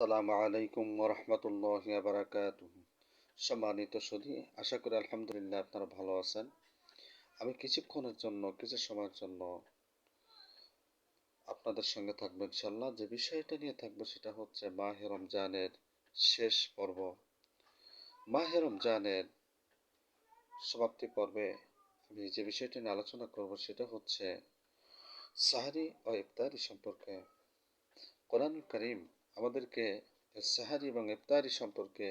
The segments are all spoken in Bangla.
আসসালামু আলাইকুম ওয়া রাহমাতুল্লাহি ওয়া বারাকাতুহু। সম্মানিত সুধী, আশা করি আলহামদুলিল্লাহ আপনারা ভালো আছেন। আমি কিছু সময়ের জন্য আপনাদের সঙ্গে থাকবো ইনশাআল্লাহ। যে বিষয়টা নিয়ে থাকবো সেটা হচ্ছে মাহে রমজানের শেষ পর্ব। মাহে রমজানের সমাপ্তি পর্বে আমি যে বিষয়টা নিয়ে আলোচনা করব সেটা হচ্ছে সাহরি ও ইফতারি সম্পর্কে। কোরআনুল কারীম আমাদেরকে সাহারি এবং ইফতারি সম্পর্কে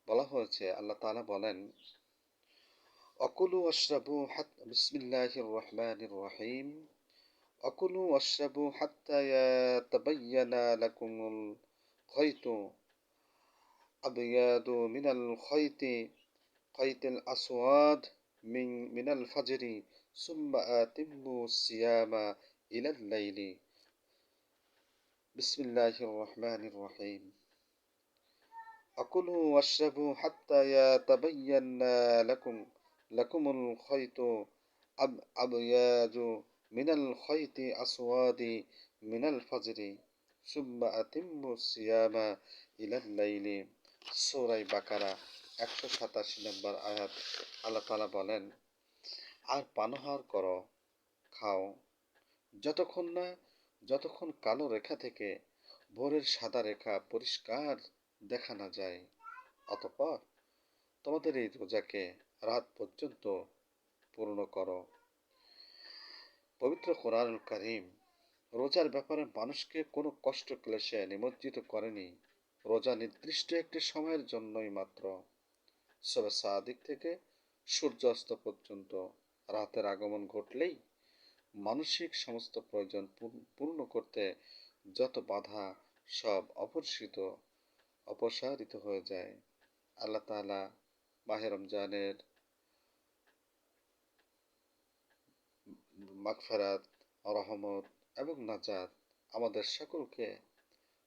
বলা হয়েছে। আল্লাহ তাআলা বলেন, অকুলু ওয়াশরাবু বিসমিল্লাহির রহমানির রহিম অকুলু ওয়াশরাবু হাত্তা ইয়াতাবায়্যানা লাকুমুল খায়তু আবয়াদু খায়তিল আসওয়াদ মিনাল ফাজরি সুম্মা আতিম্মু সিয়ামা ইলাল লাইলি। বিসমিল্লাহির রহমানির রহিম أكلوا واشربوا حتى يتبين لكم الخيط أبيض من الخيط أسود من الفجر ثم أتموا الصيام إلى الليل। সূরা বাকারা 187 নম্বর আয়াত। আল্লাহ তাআলা বলেন, আর পানাহার করো, খাও যতক্ষণ কালো রেখা থেকে ভোরের সাদা রেখা পরিষ্কার দেখা না যায়। অতঃপর তোমাদের এই রোজাকে রাত পর্যন্ত পূর্ণ করো। পবিত্র কোরআনুল কারীম রোজার ব্যাপারে মানুষকে কোনো কষ্ট ক্লেশে নিমজ্জিত করেনি। রোজা নির্দিষ্ট একটি সময়ের জন্যই মাত্র। শবে সাদিক থেকে সূর্যাস্ত পর্যন্ত রাতের আগমন ঘটলেই মানসিক সমস্ত প্রয়োজন পূর্ণ করতে যত বাধা সব অপসারিত হয়ে যায়। আল্লাহ তাআলা মাহে রমজানের মাগফিরাত, রহমত এবং নাজাত আমাদের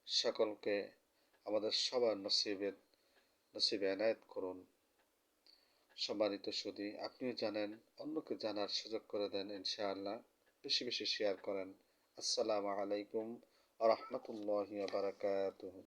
সকলকে আমাদের সবার নসিবে এনায়েত করুন। সম্মানিত সুধী, আপনিও জানেন, অন্যকে জানার সুযোগ করে দেন ইনশাআল্লাহ। বেশি বেশি শেয়ার করেন। আসসালামু আলাইকুম ওয়া রাহমাতুল্লাহি ওয়া বারাকাতুহু।